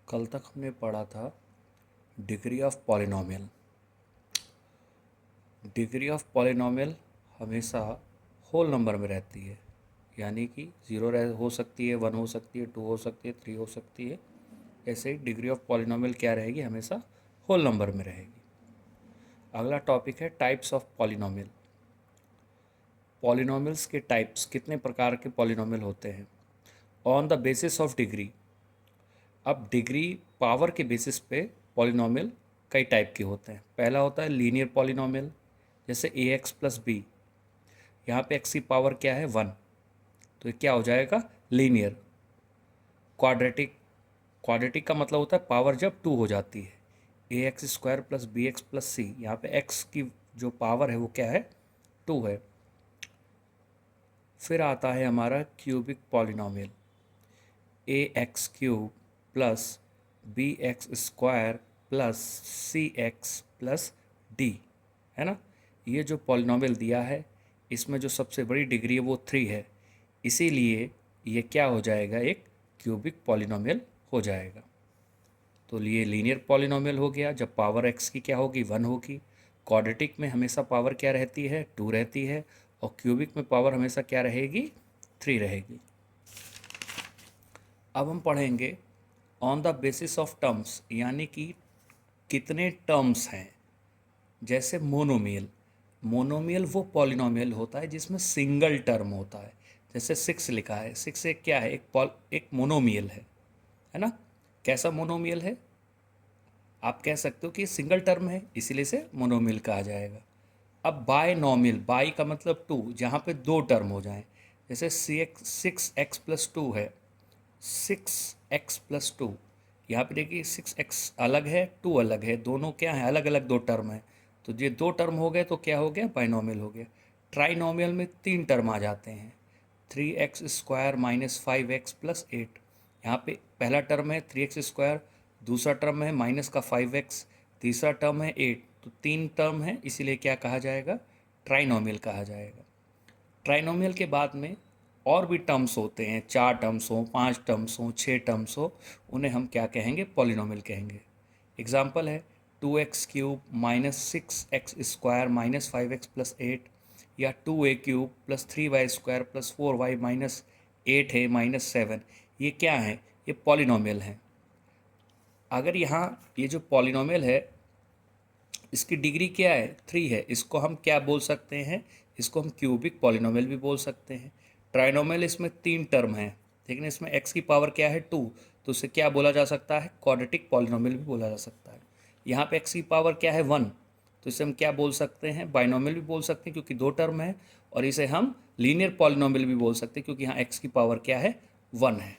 कल तक हमने पढ़ा था degree of polynomial. Degree of polynomial हमेशा होल नंबर में रहती है, यानी कि हो सकती है, 1 हो सकती है, 2 हो सकती है, 3 हो सकती है। ऐसे ही डिग्री ऑफ पॉलिनोमियल क्या रहेगी, हमेशा होल नंबर में रहेगी। अगला टॉपिक है टाइप्स ऑफ पॉलिनोमियल। पॉलिनोमियल्स के टाइप्स, कितने प्रकार के पॉलिनोमियल होते हैं on the basis of degree. अब डिग्री पावर के बेसिस पे पॉलिनोमियल कई टाइप के होते हैं। पहला होता है लीनियर पॉलिनोमियल, जैसे ए एक्स प्लस बी। यहाँ पे एक्स की पावर क्या है, 1, तो ये क्या हो जाएगा, लीनियर। क्वाड्रेटिक, क्वाड्रेटिक का मतलब होता है पावर जब 2 हो जाती है। A x square plus b x plus c, यहाँ पे एक्स की जो पावर है वो क्या है, 2 है। फिर आता है हमारा cubic polynomial, a x cube plus b x square plus c x plus d, है ना। ये जो पॉलिनोमियल दिया है इसमें जो सबसे बड़ी डिग्री है वो 3 है, इसीलिए ये क्या हो जाएगा, एक क्यूबिक पॉलिनोमियल हो जाएगा। तो ये लीनियर पॉलिनोमियल हो गया जब पावर एक्स की क्या होगी, 1 होगी। क्वाड्रेटिक में हमेशा पावर क्या रहती है, 2 रहती है। और क्यूबिक में पावर हमेशा क्या रहेगी, 3 रहेगी। अब हम पढ़ेंगे on the basis of terms, यानी कि कितने टर्म्स हैं। जैसे मोनोमियल, मोनोमियल वो पॉलिनोमियल होता है जिसमें सिंगल टर्म होता है। जैसे 6 लिखा है, 6 एक क्या है, एक मोनोमियल है ना। कैसा मोनोमियल है, आप कह सकते हो कि सिंगल टर्म है, इसीलिए से मोनोमियल कहा जाएगा। अब बायनोमियल, बाई का मतलब 2, जहाँ पे 2 टर्म हो जाएं। जैसे 6x प्लस 2 है, 6x प्लस 2। यहाँ पे देखिए 6x अलग है, 2 अलग है, दोनों क्या है, अलग अलग 2 टर्म है। तो ये 2 टर्म हो गए तो क्या हो गया, बाइनोमियल हो गया। ट्राइनोमियल में 3 टर्म आ जाते हैं, 3x square minus 5x plus 8। यहाँ पे पहला टर्म है 3x स्क्वायर, दूसरा टर्म है माइनस का 5x, तीसरा टर्म है 8। तो 3 टर्म है, इसीलिए क्या कहा जाएगा, ट्राइनोमियल कहा जाएगा। ट्राइनोमियल के बाद में और भी टर्म्स होते हैं, 4 टर्म्स हो, 5 टर्म्स हो, 6 टर्म्स हो, उन्हें हम क्या कहेंगे, पॉलिनोमियल कहेंगे। एग्जाम्पल है 2x cube minus 6x square minus 5x plus 8, या 2a cube plus 3y square plus 4y minus 8 है माइनस 7। ये क्या है, ये पॉलिनोमियल है। अगर यहाँ ये जो पॉलिनोमियल है इसकी डिग्री क्या है, 3 है, इसको हम क्या बोल सकते हैं, इसको हम क्यूबिक पॉलिनोमियल भी बोल सकते हैं। ट्राइनोमियल इसमें 3 टर्म है, लेकिन इसमें x की पावर क्या है, 2, तो उसे क्या बोला जा सकता है, क्वाड्रेटिक पॉलिनोमियल भी बोला जा सकता है। यहाँ पे x की पावर क्या है, 1, तो इसे हम क्या बोल सकते हैं, बाइनोमियल भी बोल सकते हैं क्योंकि 2 टर्म है। और इसे हम लीनियर पॉलिनोमियल भी बोल सकते हैं क्योंकि यहाँ x की पावर क्या है, 1 है।